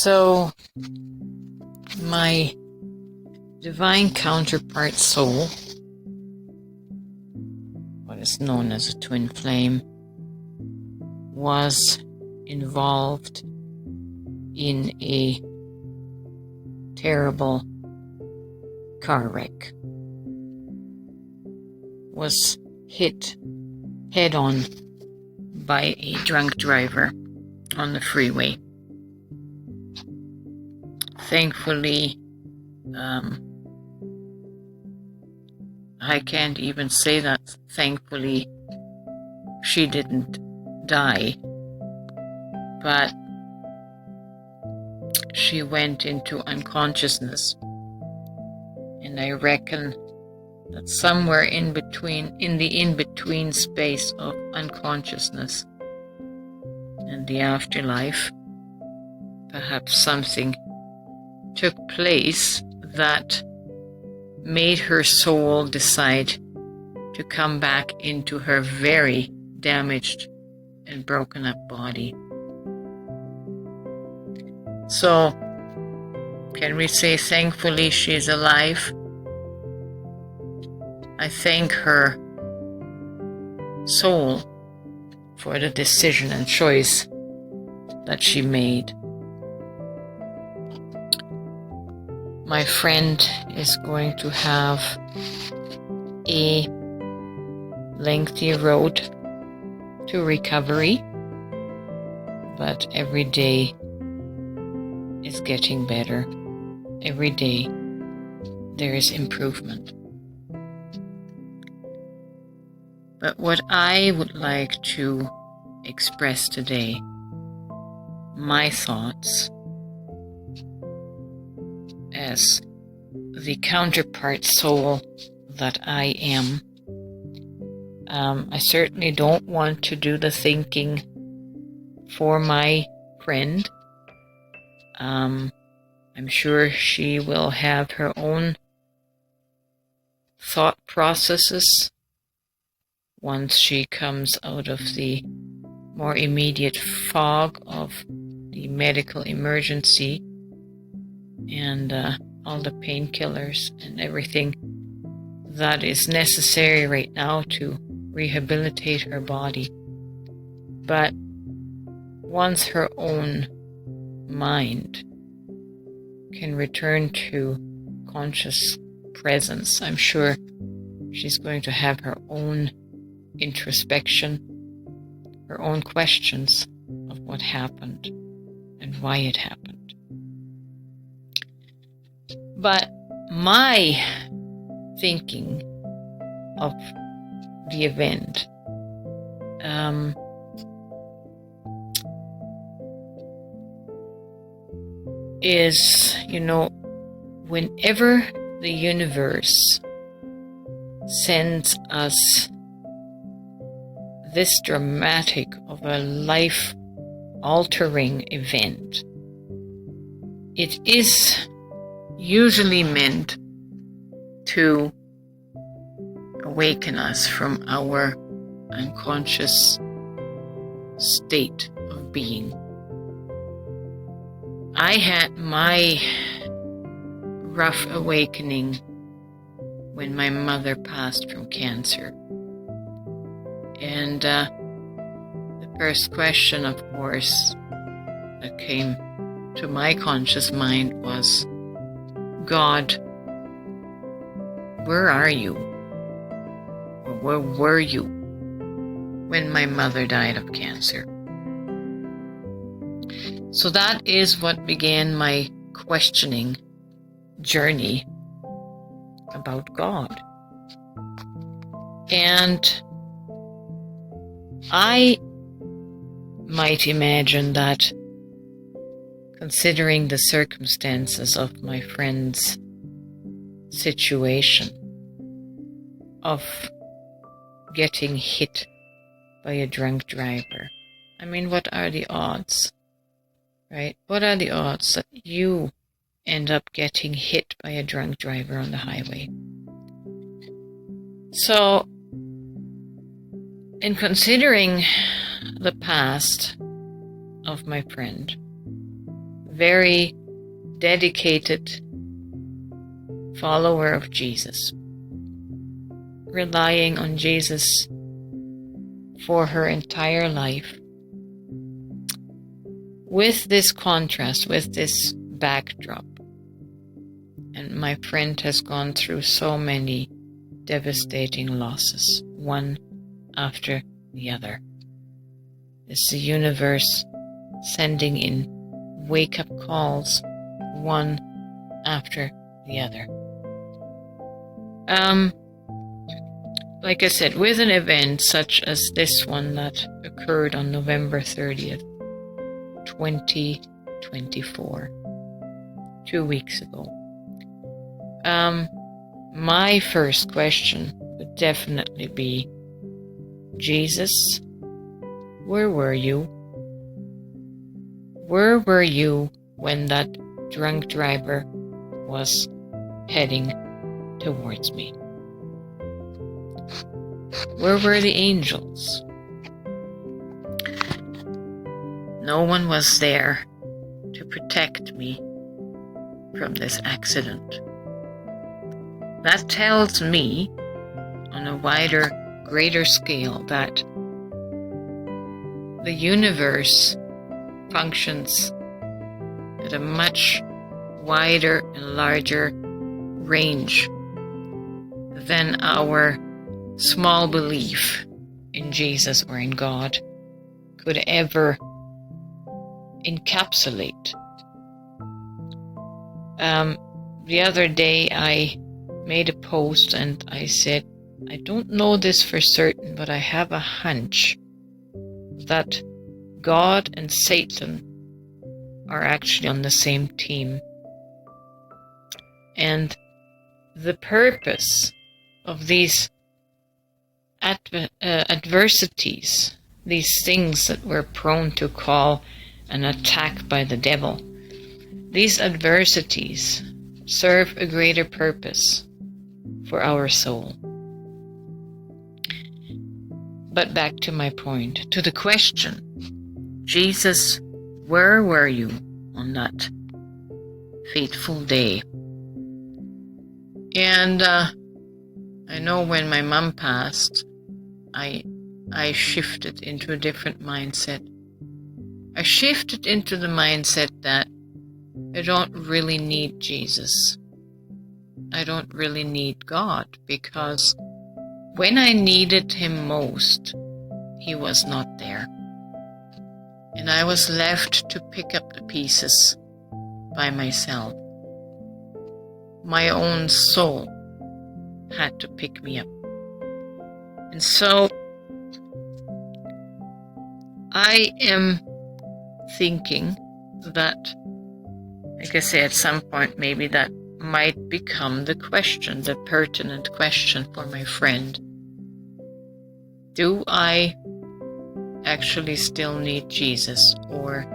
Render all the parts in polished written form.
So, my divine counterpart soul, what is known as a twin flame, was involved in a terrible car wreck. Was hit head on by a drunk driver on the freeway. Thankfully, I can't even say that thankfully she didn't die, but she went into unconsciousness, and I reckon that somewhere in the in-between space of unconsciousness and the afterlife, perhaps something took place that made her soul decide to come back into her very damaged and broken up body. So, can we say thankfully she's alive? I thank her soul for the decision and choice that she made. My friend is going to have a lengthy road to recovery, but every day is getting better. Every day there is improvement. But what I would like to express today, my thoughts as the counterpart soul that I am. I certainly don't want to do the thinking for my friend. I'm sure she will have her own thought processes once she comes out of the more immediate fog of the medical emergency and all the painkillers and everything that is necessary right now to rehabilitate her body. But once her own mind can return to conscious presence, I'm sure she's going to have her own introspection, her own questions of what happened and why it happened. But my thinking of the event is, whenever the universe sends us this dramatic of a life-altering event, it is usually meant to awaken us from our unconscious state of being. I had my rough awakening when my mother passed from cancer. And the first question, of course, that came to my conscious mind was, God, where are you? Or where were you when my mother died of cancer? So that is what began my questioning journey about God. And I might imagine that, considering the circumstances of my friend's situation of getting hit by a drunk driver, I mean, what are the odds, right? What are the odds that you end up getting hit by a drunk driver on the highway? So, in considering the past of my friend, very dedicated follower of Jesus, relying on Jesus for her entire life. With this contrast, with this backdrop, and my friend has gone through so many devastating losses, one after the other. It's the universe sending in wake-up calls, one after the other. Like I said, with an event such as this one that occurred on November 30th, 2024, 2 weeks ago, my first question would definitely be, Jesus, where were you? Where were you when that drunk driver was heading towards me? Where were the angels? No one was there to protect me from this accident. That tells me, on a wider, greater scale, that the universe functions at a much wider and larger range than our small belief in Jesus or in God could ever encapsulate. The other day I made a post and I said, I don't know this for certain, but I have a hunch that God and Satan are actually on the same team. And the purpose of these adversities, these things that we're prone to call an attack by the devil, these adversities serve a greater purpose for our soul. But back to my point, to the question, Jesus, where were you on that fateful day? And I know when my mom passed, I shifted into a different mindset. I shifted into the mindset that I don't really need Jesus. I don't really need God, because when I needed him most, he was not there. And I was left to pick up the pieces by myself. My own soul had to pick me up. And so I am thinking that, like I say, at some point maybe that might become the question, the pertinent question for my friend. Do I actually still need Jesus, or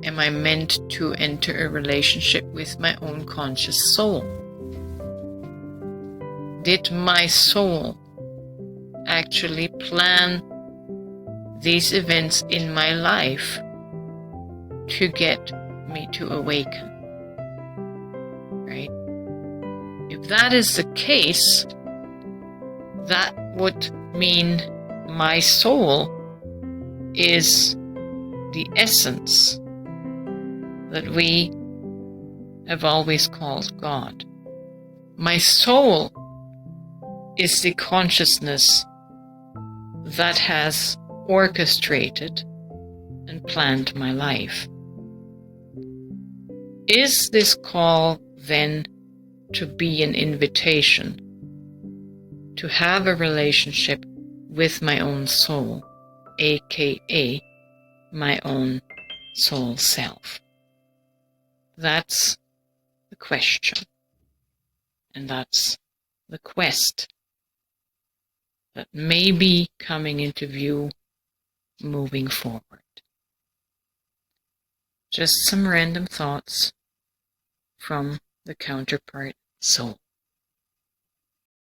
am I meant to enter a relationship with my own conscious soul? Did my soul actually plan these events in my life to get me to awaken? Right? If that is the case, that would mean my soul is the essence that we have always called God. My soul is the consciousness that has orchestrated and planned my life. Is this call then to be an invitation to have a relationship with my own soul, aka my own soul self? That's the question, and that's the quest that may be coming into view moving forward. Just some random thoughts from the counterpart soul.